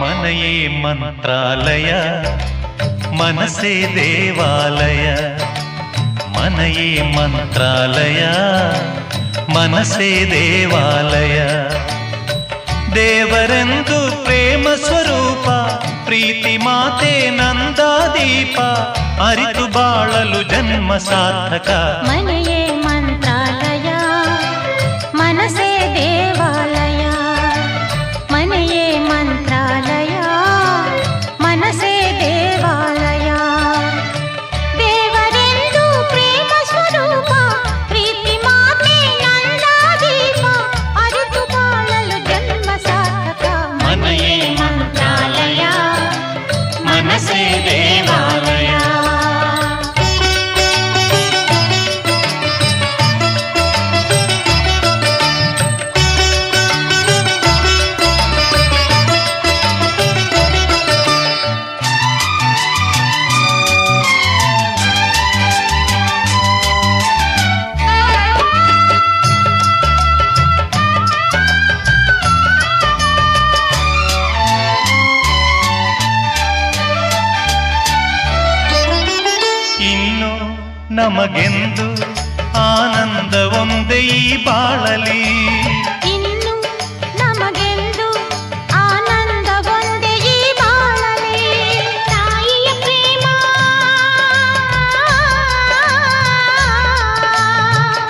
ಮನೆಯೇ ಮಂತ್ರಾಲಯ ಮನಸೇ ದೇವಾಲಯ ಮನೆಯೇ ಮಂತ್ರಾಲಯ ಮನಸೇ ದೇವಾಲಯ ದೇವರೆಂದು ಪ್ರೇಮ ಸ್ವರೂಪ ಪ್ರೀತಿ ಮಾತೆ ನಂದಾದೀಪ ಅರಿತು ಬಾಳಲು ಜನ್ಮ ಸಾರ್ಥಕ ಮನೆಯೇ ಮಂತ್ರಾಲಯ ಮನಸೇ ದೇವಾಲಯ ಮನೆಯೇ ಮಂತ್ರಾಲಯ ಮನಸೇ ದೇವಾಲಯ ದೇವರೆಂದು ಪ್ರೇಮ ಸ್ವರೂಪ ಪ್ರೀತಿ ಮಾತೆ ನಂದಾದೀಪ ಅರಿತು ಬಾಳಲು ಜನ್ಮ ಸಾರ್ಥಕ ಮನೆಯೇ ಮಂತ್ರಾಲಯ ಮನಸೇ ದೇವಾಲಯ ಇನ್ನು ನಮಗೆಂದು ಆನಂದ ಒಂದೇ ಈ ಬಾಳಲಿ ಇನ್ನು ನಮಗೆಂದು ಆನಂದ ಒಂದೇ ಈ ಬಾಳಲಿ ತಾಯಿಯ ಪ್ರೇಮ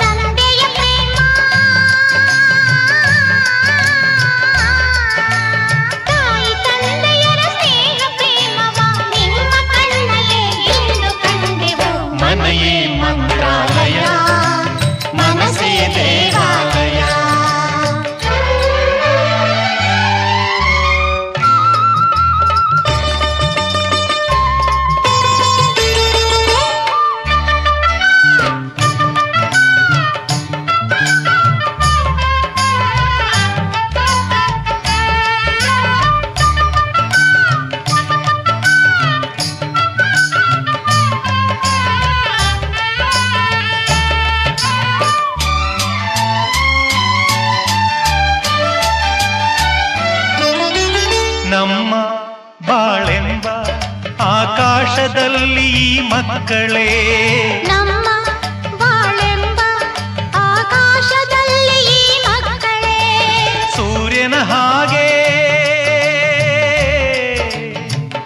ತಂದೆಯ ಪ್ರೇಮ ತಾಯಿ ತಂದೆಯರ ಸ್ನೇಹ ಪ್ರೇಮವ ನಿಮ್ಮ ಕಣ್ಣಲ್ಲೇ ಇಂದು ಕಂಡೆವು ಮನೆಯೇ ಮಂತ್ರಾಲಯ ಮನಸೇ ದೇವಾಲಯ ನಮ್ಮ ಬಾಳೆಂಬ ಆಕಾಶದಲ್ಲಿ ಈ ಮಕ್ಕಳೇ ನಮ್ಮ ಬಾಳೆಂಬ ಆಕಾಶದಲ್ಲಿ ಈ ಮಕ್ಕಳೇ ಸೂರ್ಯನ ಹಾಗೆ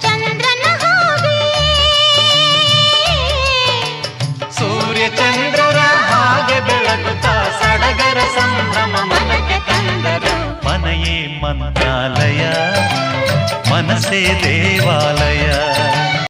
ಚಂದ್ರನ ಹಾಗೆ ಸೂರ್ಯ ಚಂದ್ರರ ಹಾಗೆ ಬೆಳಗುತ್ತಾ ಸಡಗರ ಸಂಭ್ರಮ ಮನಕ್ಕೆ ತಂದರು ಮನೆಯೇ ಮಂತ್ರಾಲಯ ಮನಸೇ ದೇವಾಲಯ